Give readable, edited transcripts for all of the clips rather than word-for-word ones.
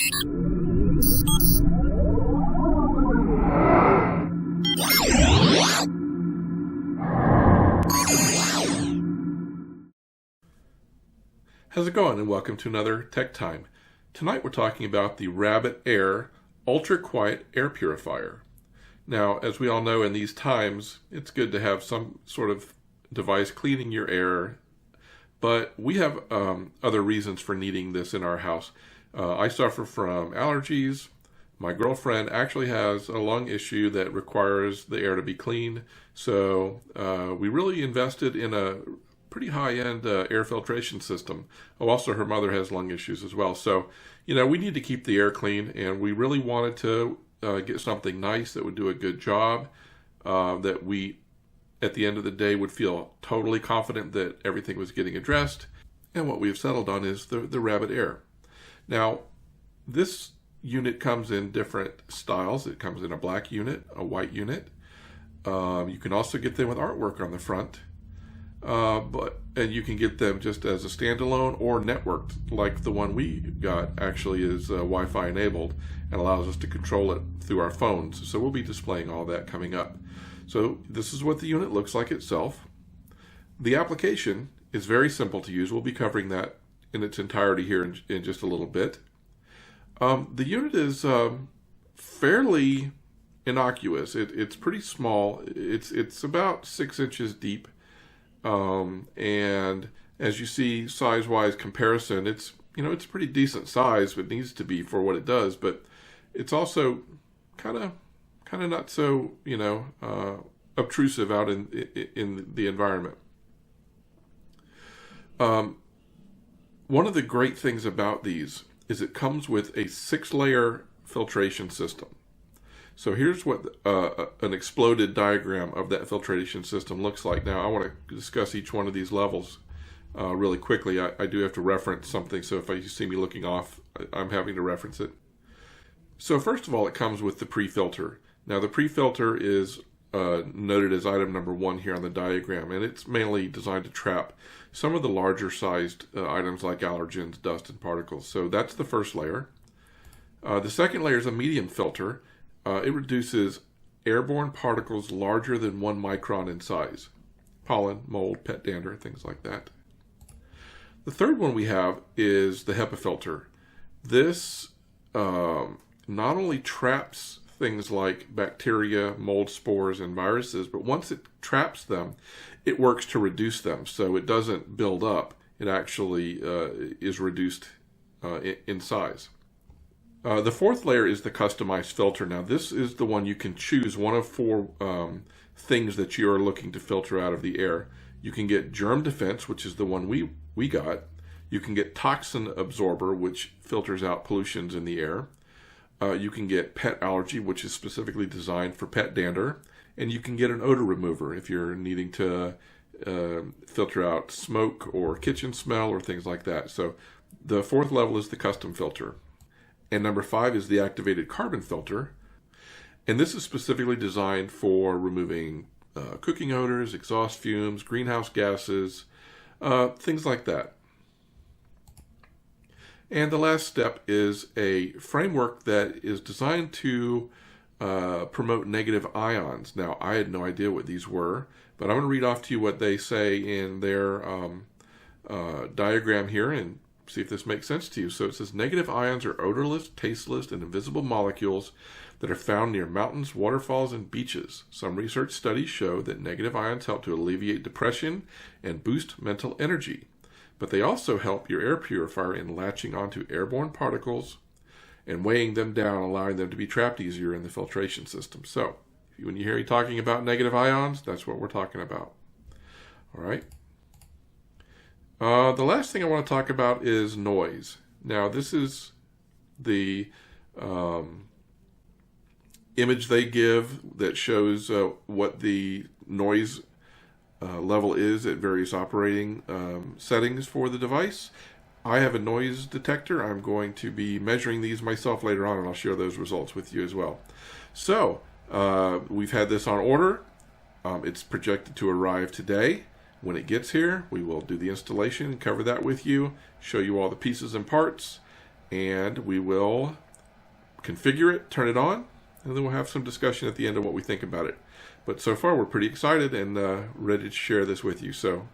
How's it going, and welcome to another Tech Time. Tonight we're talking about the RabbitAir Ultra Quiet Air Purifier. Now, as we all know, in these times, it's good to have some sort of device cleaning your air, but we have other reasons for needing this in our house. I suffer from allergies. My girlfriend actually has a lung issue that requires the air to be clean, so we really invested in a pretty high-end air filtration system. Oh, also her mother has lung issues as well. So, we need to keep the air clean, and we really wanted to get something nice that would do a good job, that we, at the end of the day, would feel totally confident that everything was getting addressed. And what we have settled on is the RabbitAir. Now, this unit comes in different styles. It comes in a black unit, a white unit. You can also get them with artwork on the front. And you can get them just as a standalone or networked, like the one we got actually is Wi-Fi enabled and allows us to control it through our phones. So we'll be displaying all that coming up. So this is what the unit looks like itself. The application is very simple to use. We'll be covering that in its entirety here in just a little bit. The unit is fairly innocuous. It's pretty small. It's about 6 inches deep. And as you see, size-wise comparison, it's a pretty decent size. It needs to be for what it does, but it's also kind of not so obtrusive out in the environment. One of the great things about these is it comes with a 6-layer filtration system. So here's what an exploded diagram of that filtration system looks like. Now I want to discuss each one of these levels really quickly. I do have to reference something, so if you see me looking off, I'm having to reference it. So first of all, it comes with the pre-filter. Now the pre-filter is noted as item number 1 here on the diagram, and it's mainly designed to trap some of the larger sized items like allergens, dust, and particles. So that's the first layer. The second layer is a medium filter. It reduces airborne particles larger than 1 micron in size. Pollen, mold, pet dander, things like that. The third one we have is the HEPA filter. This not only traps things like bacteria, mold spores, and viruses, but once it traps them, it works to reduce them. So it doesn't build up. It actually is reduced in size. The fourth layer is the customized filter. Now this is the one you can choose one of 4 things that you are looking to filter out of the air. You can get germ defense, which is the one we got. You can get toxin absorber, which filters out pollutions in the air. You can get pet allergy, which is specifically designed for pet dander. And you can get an odor remover if you're needing to filter out smoke or kitchen smell or things like that. So the 4th level is the custom filter. And number 5 is the activated carbon filter. And this is specifically designed for removing cooking odors, exhaust fumes, greenhouse gases, things like that. And the last step is a framework that is designed to promote negative ions. Now, I had no idea what these were, but I'm going to read off to you what they say in their diagram here and see if this makes sense to you. So it says negative ions are odorless, tasteless, and invisible molecules that are found near mountains, waterfalls, and beaches. Some research studies show that negative ions help to alleviate depression and boost mental energy. But they also help your air purifier in latching onto airborne particles and weighing them down, allowing them to be trapped easier in the filtration system. So when you hear me talking about negative ions, that's what we're talking about. All right. The last thing I want to talk about is noise. Now, this is the image they give that shows what the noise level is at various operating settings for the device. I have a noise detector. I'm going to be measuring these myself later on, and I'll share those results with you as well. So, we've had this on order. It's projected to arrive today. When it gets here, we will do the installation, cover that with you, show you all the pieces and parts, and we will configure it, turn it on, and then we'll have some discussion at the end of what we think about it. But so far we're pretty excited and ready to share this with you. So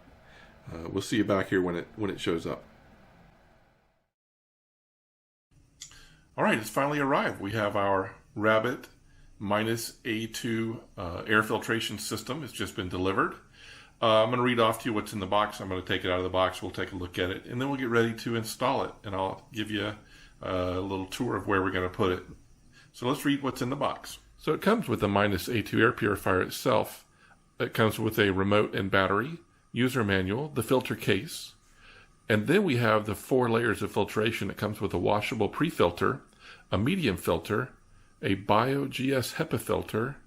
we'll see you back here when it shows up. All right, it's finally arrived. We have our Rabbit MINUSA2 air filtration system. It's just been delivered. I'm going to read off to you what's in the box. I'm going to take it out of the box. We'll take a look at it, and then we'll get ready to install it. And I'll give you a little tour of where we're going to put it. So let's read what's in the box. So it comes with the MINUSA2 air purifier itself. It comes with a remote and battery, user manual, the filter case, and then we have the 4 layers of filtration. It comes with a washable pre-filter, a medium filter, a BioGS HEPA filter,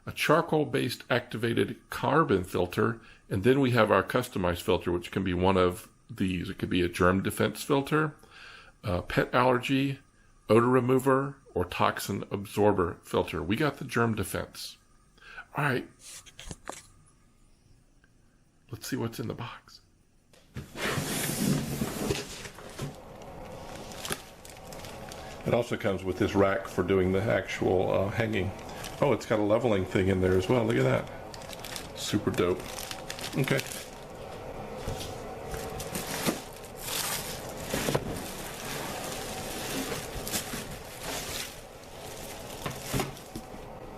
a charcoal-based activated carbon filter, and then we have our customized filter, which can be one of these. It could be a germ defense filter, a pet allergy, odor remover, or toxin absorber filter. We got the germ defense. All right. Let's see what's in the box. It also comes with this rack for doing the actual hanging. Oh, it's got a leveling thing in there as well. Look at that. Super dope. Okay.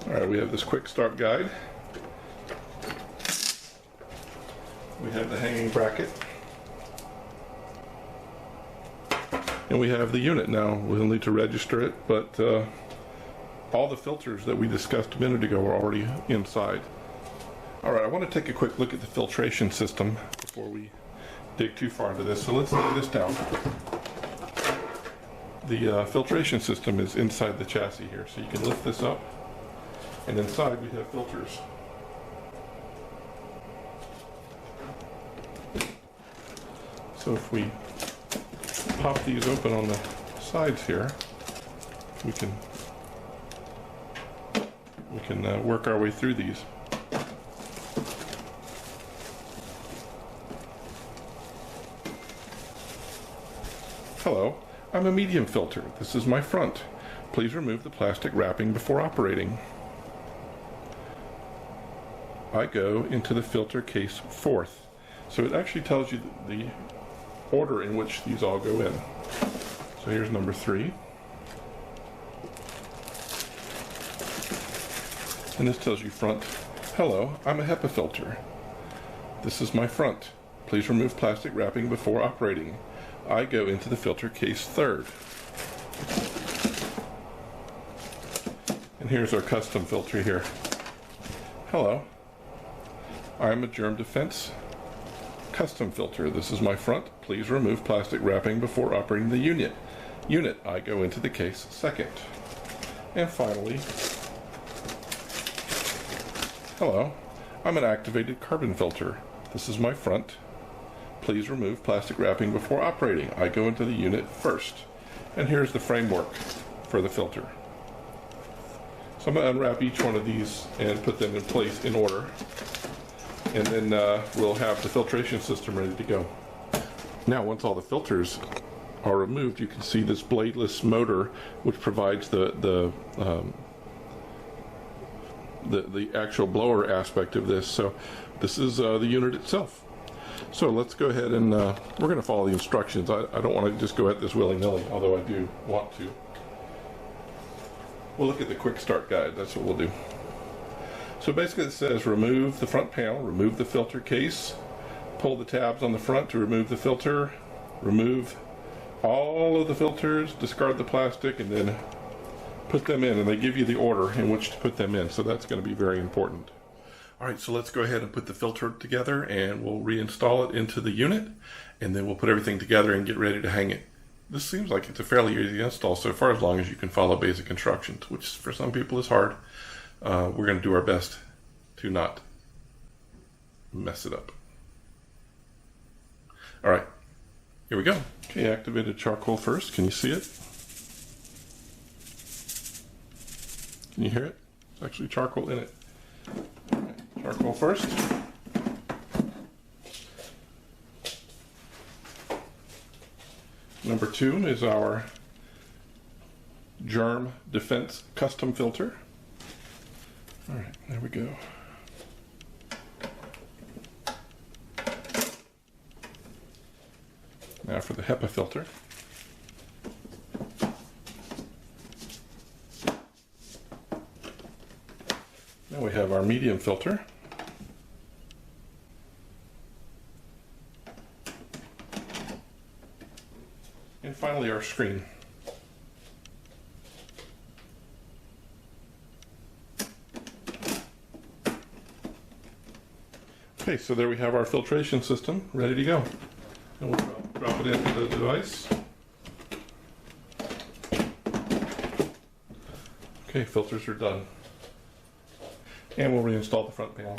All right, we have this quick start guide. We have the hanging bracket. And we have the unit now. We'll need to register it, but all the filters that we discussed a minute ago are already inside. All right, I want to take a quick look at the filtration system before we dig too far into this. So let's lay this down. The filtration system is inside the chassis here, so you can lift this up, and inside we have filters. So if we pop these open on the sides here, we can work our way through these. Hello, I'm a medium filter. This is my front. Please remove the plastic wrapping before operating. I go into the filter case 4th. So it actually tells you the order in which these all go in. So here's number 3. And this tells you front. Hello, I'm a HEPA filter. This is my front. Please remove plastic wrapping before operating. I go into the filter case 3rd. And here's our custom filter here. Hello, I'm a germ defense custom filter. This is my front. Please remove plastic wrapping before operating the unit. I go into the case 2nd. And finally, hello, I'm an activated carbon filter. This is my front. Please remove plastic wrapping before operating. I go into the unit 1st. And here's the framework for the filter. So I'm going to unwrap each one of these and put them in place in order. And then we'll have the filtration system ready to go. Now, once all the filters are removed, you can see this bladeless motor, which provides the actual blower aspect of this. So this is the unit itself. So let's go ahead and we're going to follow the instructions. I don't want to just go at this willy-nilly, although I do want to. We'll look at the quick start guide. That's what we'll do. So basically it says remove the front panel, remove the filter case, pull the tabs on the front to remove the filter, remove all of the filters, discard the plastic, and then put them in. And they give you the order in which to put them in. So that's going to be very important. All right, so let's go ahead and put the filter together, and we'll reinstall it into the unit, and then we'll put everything together and get ready to hang it. This seems like it's a fairly easy install so far, as long as you can follow basic instructions, which for some people is hard. We're going to do our best to not mess it up. All right, here we go. Okay, activated charcoal first. Can you see it? Can you hear it? There's actually charcoal in it. All right, charcoal first. Number 2 is our germ defense custom filter. All right, there we go. Now for the HEPA filter. Now we have our medium filter. And finally our screen. Okay, so there we have our filtration system ready to go. And we'll drop it into the device. Okay, filters are done. And we'll reinstall the front panel.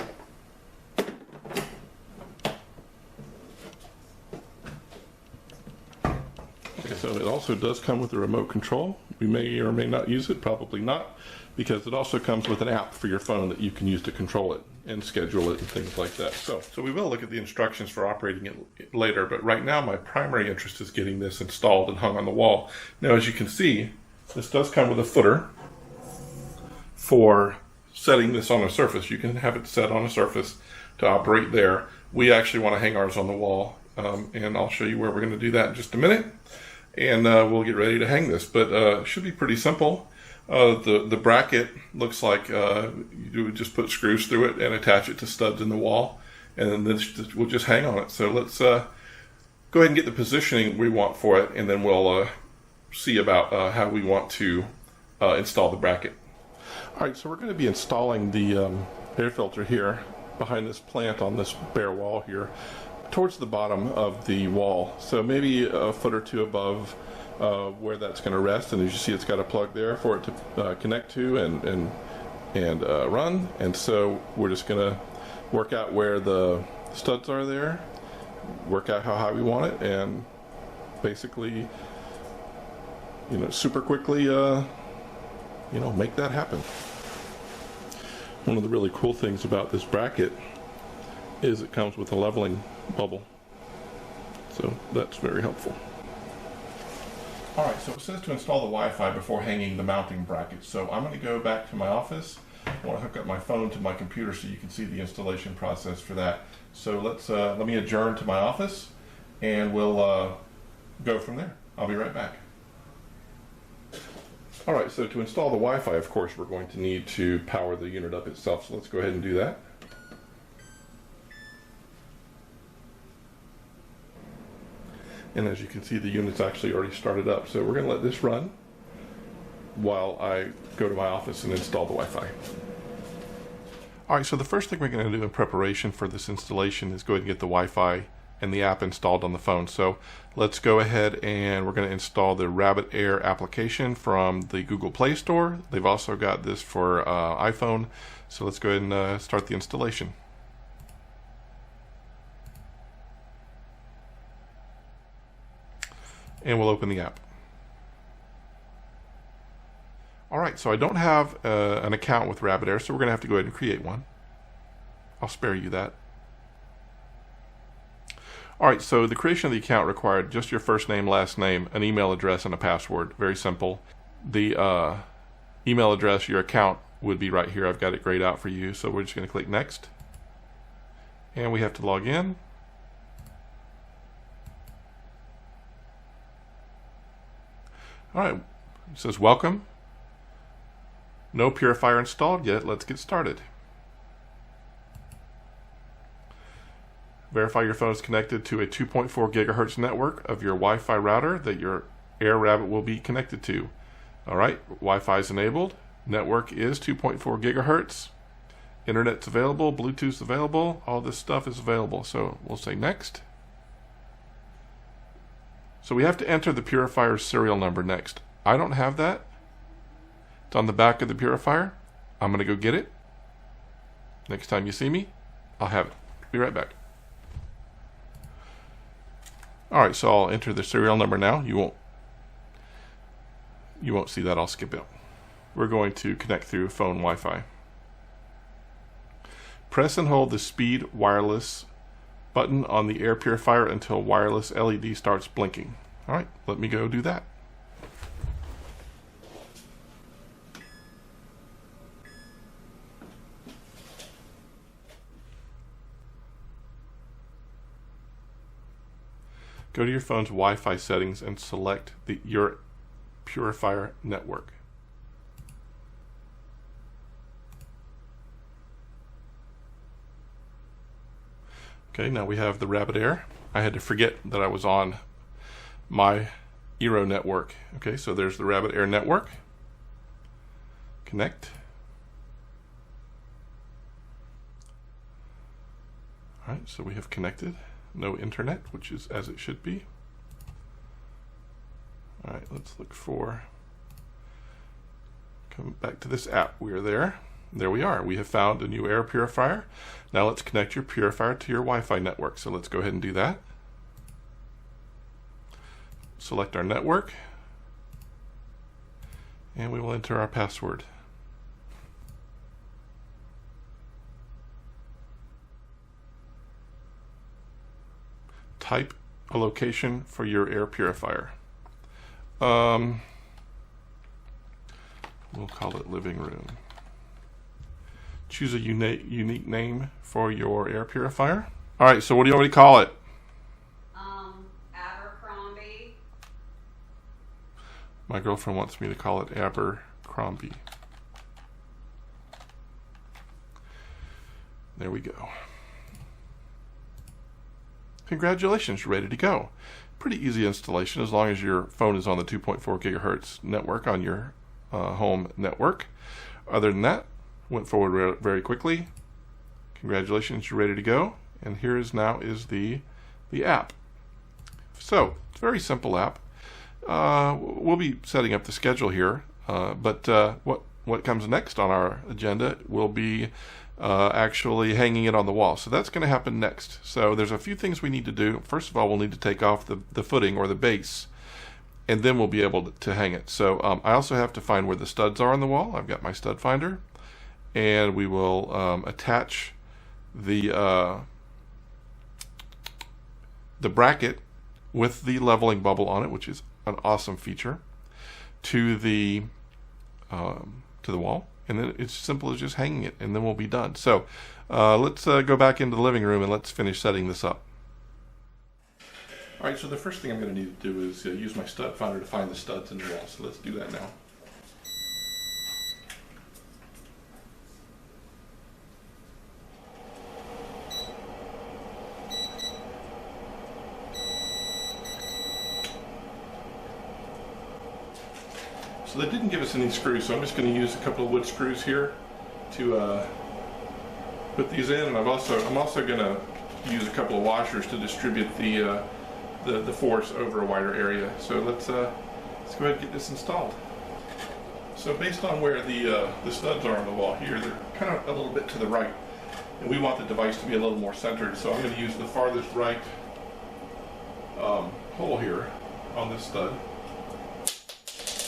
Okay, so it also does come with a remote control. We may or may not use it, probably not, because it also comes with an app for your phone that you can use to control it and schedule it and things like that. So we will look at the instructions for operating it later, but right now my primary interest is getting this installed and hung on the wall. Now, as you can see, this does come with a footer for setting this on a surface. You can have it set on a surface to operate there. We actually want to hang ours on the wall, and I'll show you where we're going to do that in just a minute, and we'll get ready to hang this. But it should be pretty simple. The bracket looks like you would just put screws through it and attach it to studs in the wall, and then this will just hang on it. So let's go ahead and get the positioning we want for it, and then we'll see about how we want to install the bracket. All right, so we're going to be installing the air filter here behind this plant on this bare wall here towards the bottom of the wall. So maybe a foot or two above where that's going to rest, and as you see, it's got a plug there for it to connect to and run. And so we're just going to work out where the studs are there, work out how high we want it, and basically, super quickly, make that happen. One of the really cool things about this bracket is it comes with a leveling bubble, so that's very helpful. Alright, so it says to install the Wi-Fi before hanging the mounting bracket. So I'm going to go back to my office. I want to hook up my phone to my computer so you can see the installation process for that. So let me adjourn to my office, and we'll go from there. I'll be right back. Alright, so to install the Wi-Fi, of course, we're going to need to power the unit up itself. So let's go ahead and do that. And as you can see, the unit's actually already started up. So we're going to let this run while I go to my office and install the Wi-Fi. Alright, so the first thing we're going to do in preparation for this installation is go ahead and get the Wi-Fi and the app installed on the phone. So let's go ahead and we're going to install the RabbitAir application from the Google Play Store. They've also got this for iPhone. So let's go ahead and start the installation. And we'll open the app. Alright, so I don't have an account with RabbitAir, so we're going to have to go ahead and create one. I'll spare you that. Alright, so the creation of the account required just your first name, last name, an email address, and a password. Very simple. The email address, your account, would be right here. I've got it grayed out for you, so we're just going to click Next. And we have to log in. Alright, it says welcome. No Purifier installed yet. Let's get started. Verify your phone is connected to a 2.4 gigahertz network of your Wi-Fi router that your Air Rabbit will be connected to. Alright, Wi-Fi is enabled. Network is 2.4 gigahertz. Internet's available. Bluetooth's available. All this stuff is available. So we'll say next. So we have to enter the Purifier's serial number next. I don't have that. It's on the back of the Purifier. I'm going to go get it. Next time you see me, I'll have it. Be right back. Alright, so I'll enter the serial number now. You won't see that. I'll skip it. We're going to connect through phone Wi-Fi. Press and hold the speed wireless button on the air purifier until wireless LED starts blinking. Alright, let me go do that. go to your phone's Wi-Fi settings and select your Purifier network. Okay, now we have the RabbitAir. I had to forget that I was on my Eero network. Okay, so there's the RabbitAir network. Connect. All right, so we have connected. No internet, which is as it should be. All right, let's look for, come back to this app. We are there. There we are. We have found a new air purifier. Now let's connect your purifier to your Wi-Fi network. So let's go ahead and do that. Select our network, and we will enter our password. Type a location for your air purifier. We'll call it living room. Choose a unique name for your air purifier. All right, so what do you want me to call it? Abercrombie. My girlfriend wants me to call it Abercrombie. There we go. Congratulations, you're ready to go. Pretty easy installation as long as your phone is on the 2.4 gigahertz network on your home network. Other than that, went forward very quickly. Congratulations, you're ready to go. And here is the app. So it's a very simple app. We'll be setting up the schedule here, but what comes next on our agenda will be actually hanging it on the wall. So that's going to happen next. So there's a few things we need to do. First of all, we'll need to take off the footing or the base, and then we'll be able to hang it. So I also have to find where the studs are on the wall. I've got my stud finder, and we will attach the bracket with the leveling bubble on it, which is an awesome feature, to the wall, and then it's simple as just hanging it, and then we'll be done. So let's go back into the living room and let's finish setting this up. All right, so the first thing I'm going to need to do is use my stud finder to find the studs in the wall. So let's do that now. So they didn't give us any screws, so I'm just going to use a couple of wood screws here to put these in, and I'm also going to use a couple of washers to distribute the force over a wider area. So let's go ahead and get this installed. So based on where the studs are on the wall here, they're kind of a little bit to the right, and we want the device to be a little more centered. So I'm going to use the farthest right hole here on this stud.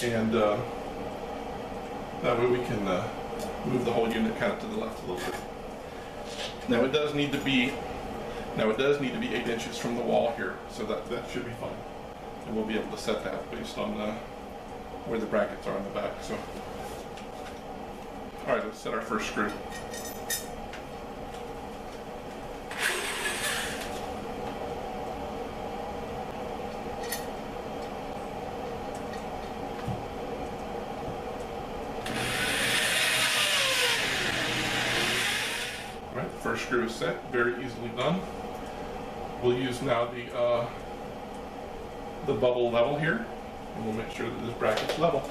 And that way we can move the whole unit kind of to the left a little bit. Now it does need to be 8 inches from the wall here, so that should be fine. And we'll be able to set that based on where the brackets are in the back. So, all right, let's set our first screw. First screw is set, very easily done. We'll use now the bubble level here, and we'll make sure that this bracket's level.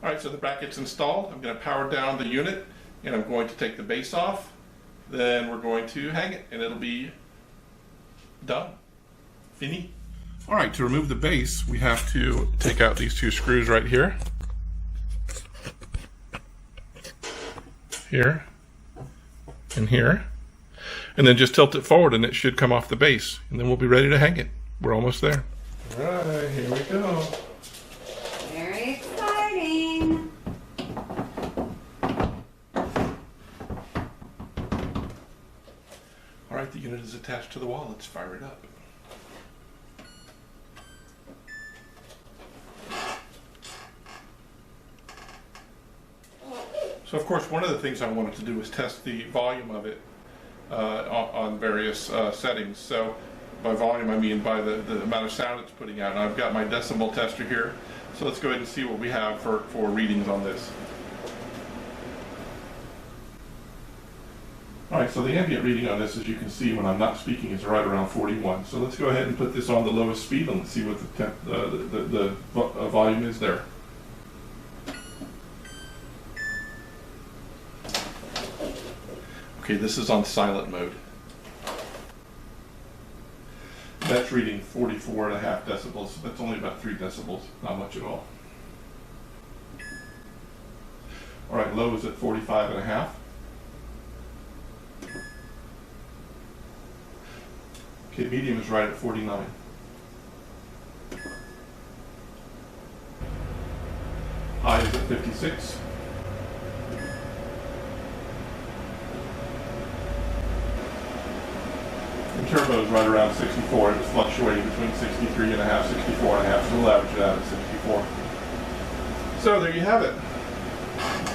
Alright, so the bracket's installed. I'm going to power down the unit, and I'm going to take the base off. Then we're going to hang it, and it'll be done. Fini. Alright, to remove the base, we have to take out these two screws right here. Here. And here. And then just tilt it forward, and it should come off the base. And then we'll be ready to hang it. We're almost there. Alright, here we go. Very exciting. unit is attached to the wall. Let's fire it up. So of course, one of the things I wanted to do was test the volume of it on various settings. So by volume, I mean by the amount of sound it's putting out. And I've got my decibel tester here. So let's go ahead and see what we have for readings on this. Alright, so the ambient reading on this, as you can see when I'm not speaking, is right around 41. So let's go ahead and put this on the lowest speed and let's see what the volume is there. Okay, this is on silent mode. That's reading 44.5 decibels. So that's only about 3 decibels, not much at all. Alright, low is at 45.5. Okay, medium is right at 49. High is at 56. And turbo is right around 64. It was fluctuating between 63.5, 64.5, so we'll average it out at 64. So there you have it.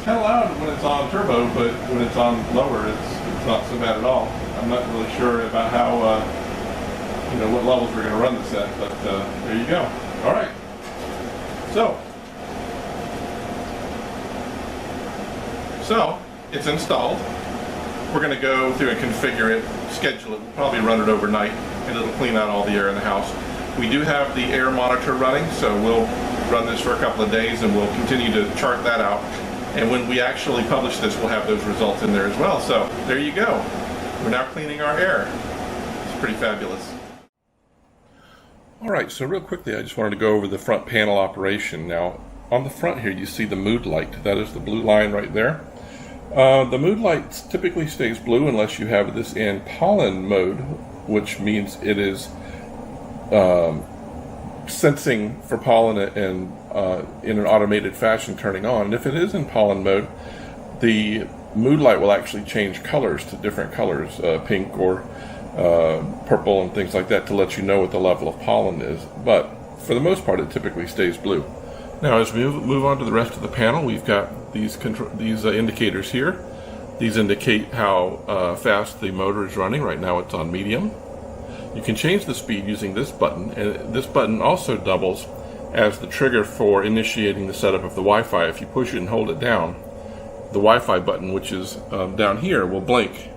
Kind of loud when it's on turbo, but when it's on lower, it's not so bad at all. I'm not really sure about how, what levels we're going to run this at, but there you go. All right. So it's installed. We're going to go through and configure it, schedule it. We'll probably run it overnight, and it'll clean out all the air in the house. We do have the air monitor running, so we'll run this for a couple of days, and we'll continue to chart that out. And when we actually publish this, we'll have those results in there as well. So there you go. We're now cleaning our air. It's pretty fabulous. All right, so real quickly, I just wanted to go over the front panel operation. Now, on the front here, you see the mood light. That is the blue line right there. The mood light typically stays blue unless you have this in pollen mode, which means it is sensing for pollen and in an automated fashion turning on. And if it is in pollen mode, the mood light will actually change colors to different colors, pink or purple and things like that, to let you know what the level of pollen is. But for the most part, it typically stays blue. Now, as we move on to the rest of the panel, we've got these indicators here. These indicate how fast the motor is running. Right now it's on medium. You can change the speed using this button, and this button also doubles as the trigger for initiating the setup of the Wi-Fi. If you push it and hold it down, the Wi-Fi button, which is down here, will blink.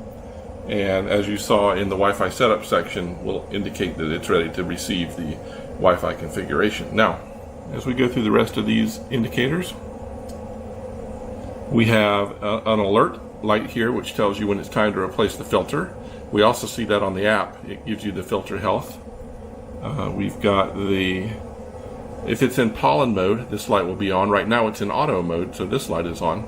And as you saw in the Wi-Fi setup section, will indicate that it's ready to receive the Wi-Fi configuration. Now, as we go through the rest of these indicators, we have an alert light here, which tells you when it's time to replace the filter. We also see that on the app. It gives you the filter health. We've got if it's in pollen mode, this light will be on. Right now it's in auto mode, so this light is on.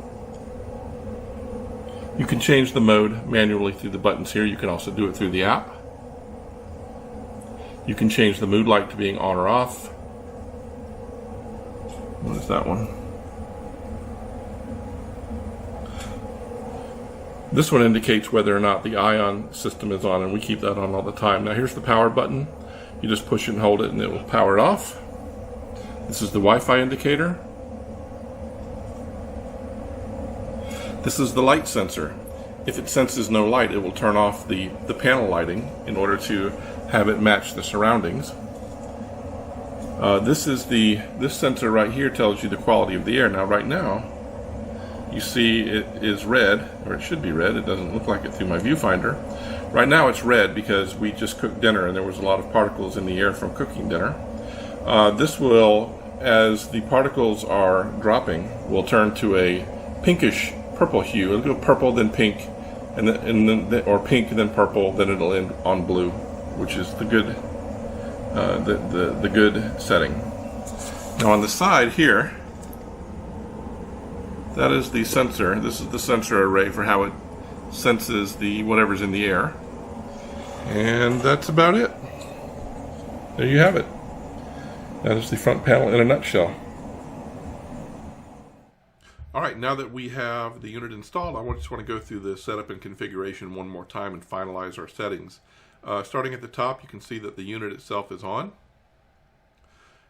You can change the mode manually through the buttons here. You can also do it through the app. You can change the mood light to being on or off. What is that one? This one indicates whether or not the ion system is on, and we keep that on all the time. Now here's the power button. You just push it and hold it and it will power it off. This is the Wi-Fi indicator. This is the light sensor. If it senses no light, it will turn off the panel lighting in order to have it match the surroundings. This sensor right here tells you the quality of the air. Now right now, you see it is red, or it should be red. It doesn't look like it through my viewfinder. Right now it's red because we just cooked dinner and there was a lot of particles in the air from cooking dinner. This will, as the particles are dropping, will turn to a pinkish purple hue. It'll go purple, then pink, or pink, then purple, then it'll end on blue, which is the good good setting. Now on the side here, that is the sensor. This is the sensor array for how it senses whatever's in the air. And that's about it. There you have it. That is the front panel in a nutshell. Alright, now that we have the unit installed, I just want to go through the setup and configuration one more time and finalize our settings. Starting at the top, you can see that the unit itself is on.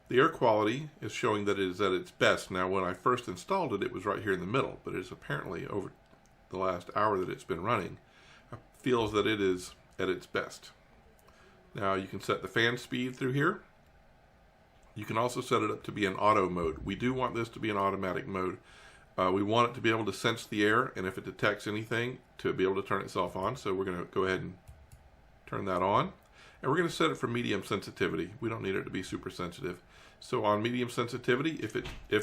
The air quality is showing that it is at its best. Now, when I first installed it, it was right here in the middle, but it is apparently over the last hour that it's been running, feels that it is at its best. Now, you can set the fan speed through here. You can also set it up to be in auto mode. We do want this to be in automatic mode. We want it to be able to sense the air, and if it detects anything, to be able to turn itself on. So we're going to go ahead and turn that on. And we're going to set it for medium sensitivity. We don't need it to be super sensitive. So on medium sensitivity, if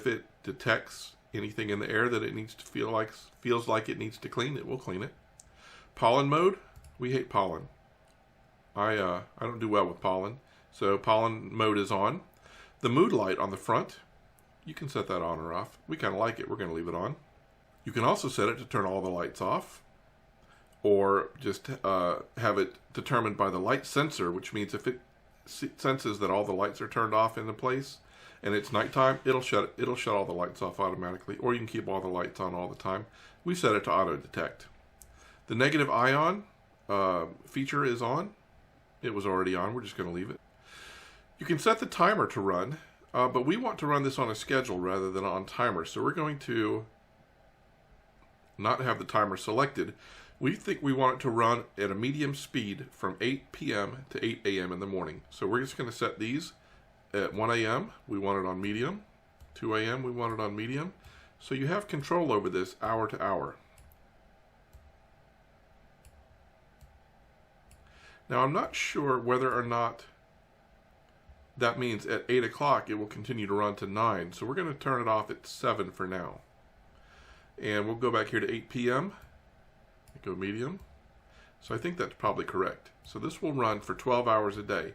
it detects anything in the air that it needs to feels like it needs to clean, it will clean it. Pollen mode, we hate pollen. I don't do well with pollen. So pollen mode is on. The mood light on the front, you can set that on or off. We kind of like it. We're going to leave it on. You can also set it to turn all the lights off, or just have it determined by the light sensor, which means if it senses that all the lights are turned off in the place and it's nighttime, it'll shut all the lights off automatically, or you can keep all the lights on all the time. We set it to auto detect. The negative ion feature is on. It was already on. We're just going to leave it. You can set the timer to run, but we want to run this on a schedule rather than on timer. So we're going to not have the timer selected. We think we want it to run at a medium speed from 8 p.m. to 8 a.m. in the morning. So we're just going to set these at 1 a.m. We want it on medium. 2 a.m. we want it on medium. So you have control over this hour to hour. Now, I'm not sure whether or not that means at 8 o'clock it will continue to run to 9. So we're going to turn it off at 7 for now. And we'll go back here to 8 p.m. Go medium. So I think that's probably correct. So this will run for 12 hours a day.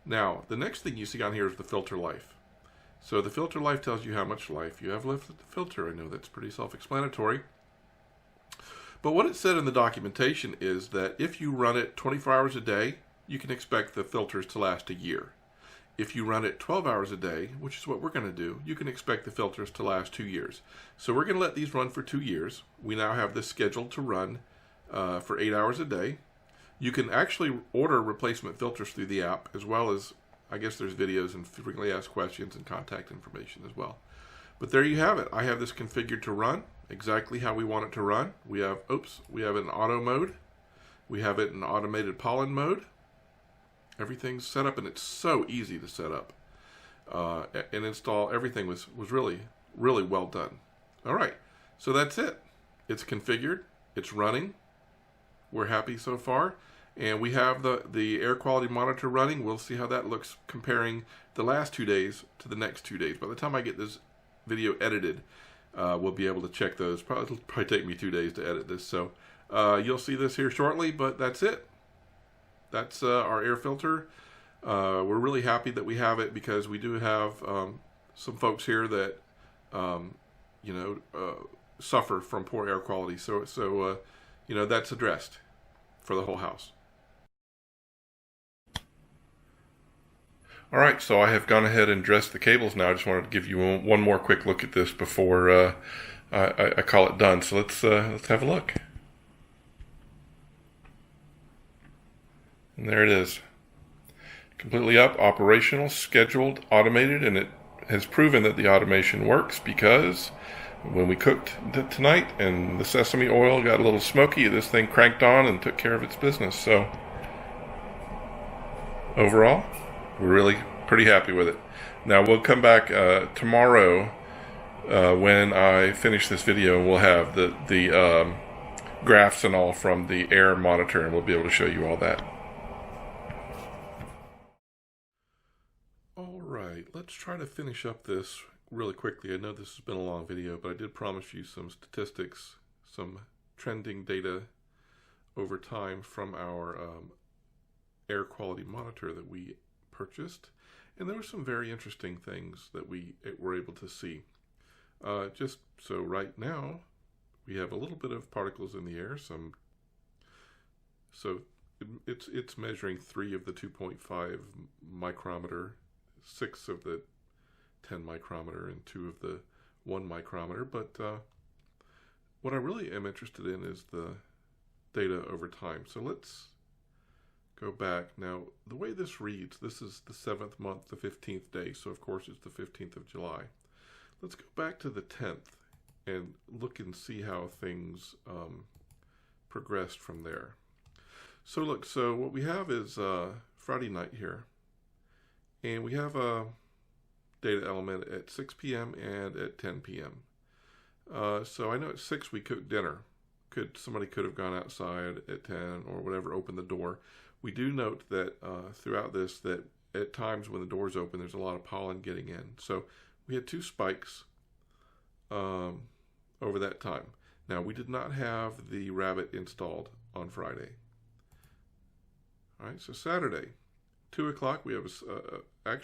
Now, the next thing you see on here is the filter life. So the filter life tells you how much life you have left with the filter. I know that's pretty self-explanatory. But what it said in the documentation is that if you run it 24 hours a day, you can expect the filters to last a year. If you run it 12 hours a day, which is what we're going to do, you can expect the filters to last 2 years. So we're going to let these run for 2 years. We now have this scheduled to run for 8 hours a day. You can actually order replacement filters through the app, as well as, I guess there's videos and frequently asked questions and contact information as well. But there you have it. I have this configured to run exactly how we want it to run. We have it in auto mode. We have it in automated pollen mode. Everything's set up, and it's so easy to set up and install. Everything was really, really well done. All right, so that's it. It's configured. It's running. We're happy so far. And we have the air quality monitor running. We'll see how that looks comparing the last 2 days to the next 2 days. By the time I get this video edited, we'll be able to check those. It'll probably take me 2 days to edit this. So you'll see this here shortly, but that's it. That's our air filter. We're really happy that we have it, because we do have some folks here that suffer from poor air quality. So that's addressed for the whole house. All right, so I have gone ahead and dressed the cables now. I just wanted to give you one more quick look at this before I call it done. So let's have a look. And there it is. Completely up, operational, scheduled, automated, and it has proven that the automation works, because when we cooked tonight and the sesame oil got a little smoky, this thing cranked on and took care of its business. So overall, we're really pretty happy with it. Now we'll come back tomorrow when I finish this video, and we'll have the graphs and all from the air monitor, and we'll be able to show you all that. Let's try to finish up this really quickly. I know this has been a long video, but I did promise you some statistics, some trending data over time from our air quality monitor that we purchased. And there were some very interesting things that we were able to see. Just so right now, we have a little bit of particles in the air. So it's measuring 3 of the 2.5 micrometer, 6 of the 10 micrometer, and 2 of the 1 micrometer. But what I really am interested in is the data over time. So let's go back. Now, the way this reads, this is the 7th month, the 15th day, so of course it's the 15th of July. Let's go back to the 10th and look and see how things progressed from there. So look, so what we have is Friday night here, and we have a data element at 6 p.m. and at 10 p.m. So I know at 6 we cooked dinner. Somebody could have gone outside at 10 or whatever, opened the door. We do note that throughout this that at times when the door's open, there's a lot of pollen getting in. So we had 2 spikes over that time. Now, we did not have the Rabbit installed on Friday. All right, so Saturday, 2 o'clock, we have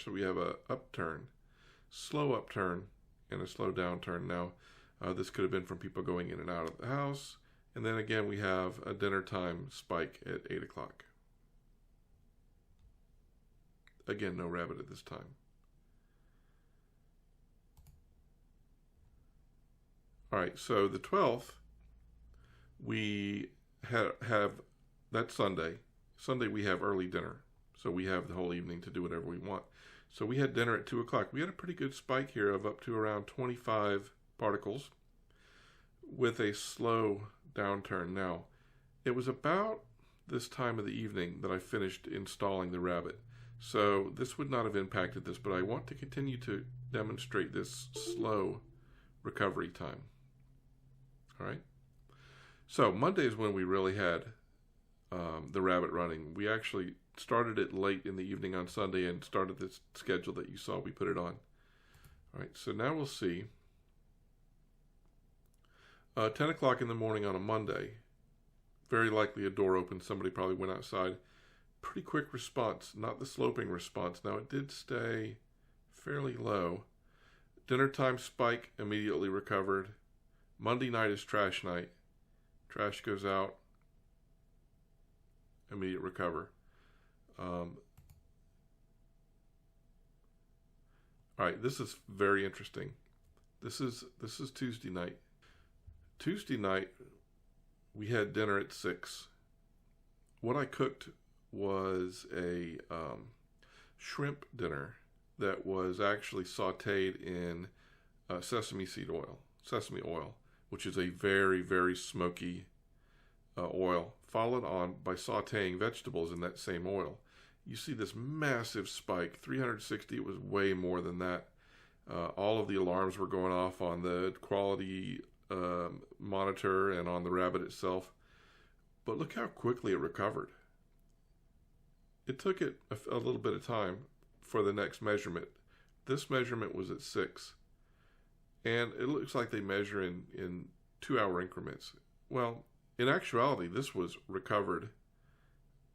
we have a upturn, slow upturn and a slow downturn. Now, this could have been from people going in and out of the house. And then again, we have a dinner time spike at 8 o'clock. Again, no rabbit at this time. All right, so the 12th, we have that's Sunday. Sunday we have early dinner, so we have the whole evening to do whatever we want. So we had dinner at 2 o'clock. We had a pretty good spike here of up to around 25 particles with a slow downturn. Now, it was about this time of the evening that I finished installing the Rabbit. So this would not have impacted this, but I want to continue to demonstrate this slow recovery time. All right. So Monday is when we really had the Rabbit running. We actually started it late in the evening on Sunday and started this schedule that you saw. We put it on. All right. So now we'll see. 10 o'clock in the morning on a Monday. Very likely a door opened. Somebody probably went outside. Pretty quick response. Not the sloping response. Now it did stay fairly low. Dinner time spike, immediately recovered. Monday night is trash night. Trash goes out. Immediate recover. All right, this is very interesting. This is Tuesday night. Tuesday night, we had dinner at 6. What I cooked was a shrimp dinner that was actually sauteed in sesame oil, which is a very, very smoky oil, followed on by sauteing vegetables in that same oil. You see this massive spike, 360, it was way more than that. All of the alarms were going off on the quality monitor and on the Rabbit itself. But look how quickly it recovered. It took it a little bit of time for the next measurement. This measurement was at 6. And it looks like they measure in 2-hour increments. Well, in actuality, this was recovered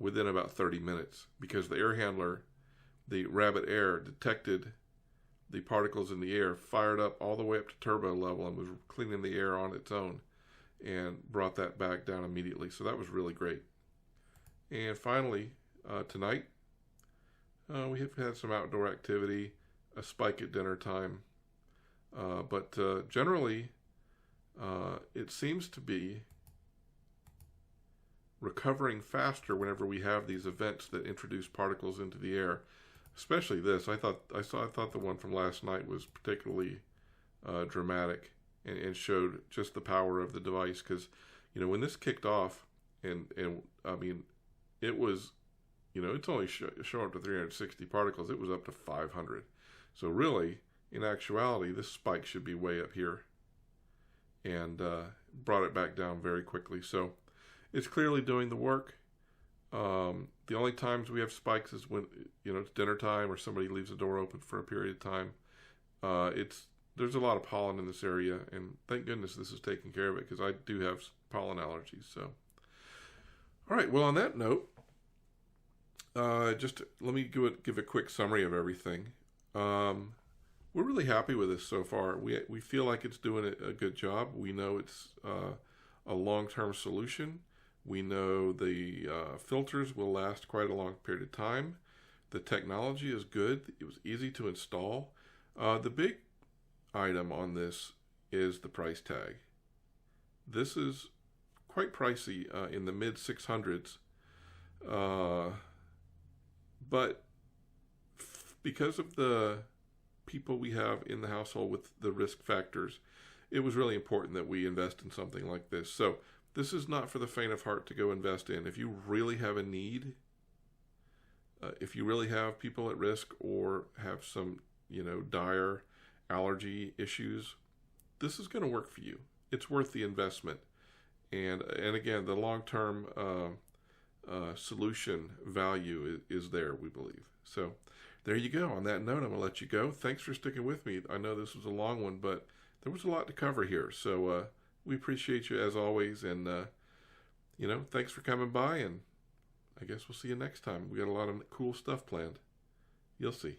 within about 30 minutes because the air handler, the RabbitAir, detected the particles in the air, fired up all the way up to turbo level and was cleaning the air on its own and brought that back down immediately. So that was really great. And finally, tonight, we have had some outdoor activity, a spike at dinner time. But generally, it seems to be recovering faster whenever we have these events that introduce particles into the air. Especially this, I thought the one from last night was particularly dramatic and showed just the power of the device. Because when this kicked off, and I mean, it was, it's only showing up to 360 particles. It was up to 500. So really, in actuality, this spike should be way up here, and brought it back down very quickly. So it's clearly doing the work. The only times we have spikes is when it's dinner time or somebody leaves the door open for a period of time. There's a lot of pollen in this area, and thank goodness this is taking care of it because I do have pollen allergies. So, all right. Well, on that note, just let me give a quick summary of everything. We're really happy with this so far. We feel like it's doing a good job. We know it's a long-term solution. We know the filters will last quite a long period of time. The technology is good. It was easy to install. The big item on this is the price tag. This is quite pricey, in the mid 600s. But because of the people we have in the household with the risk factors, it was really important that we invest in something like this. So this is not for the faint of heart to go invest in. If you really have a need, if you really have people at risk or have some, dire allergy issues, this is going to work for you. It's worth the investment. And again, the long-term solution value is there, we believe. So there you go. On that note, I'm going to let you go. Thanks for sticking with me. I know this was a long one, but there was a lot to cover here. So we appreciate you as always. And, thanks for coming by. And I guess we'll see you next time. We got a lot of cool stuff planned. You'll see.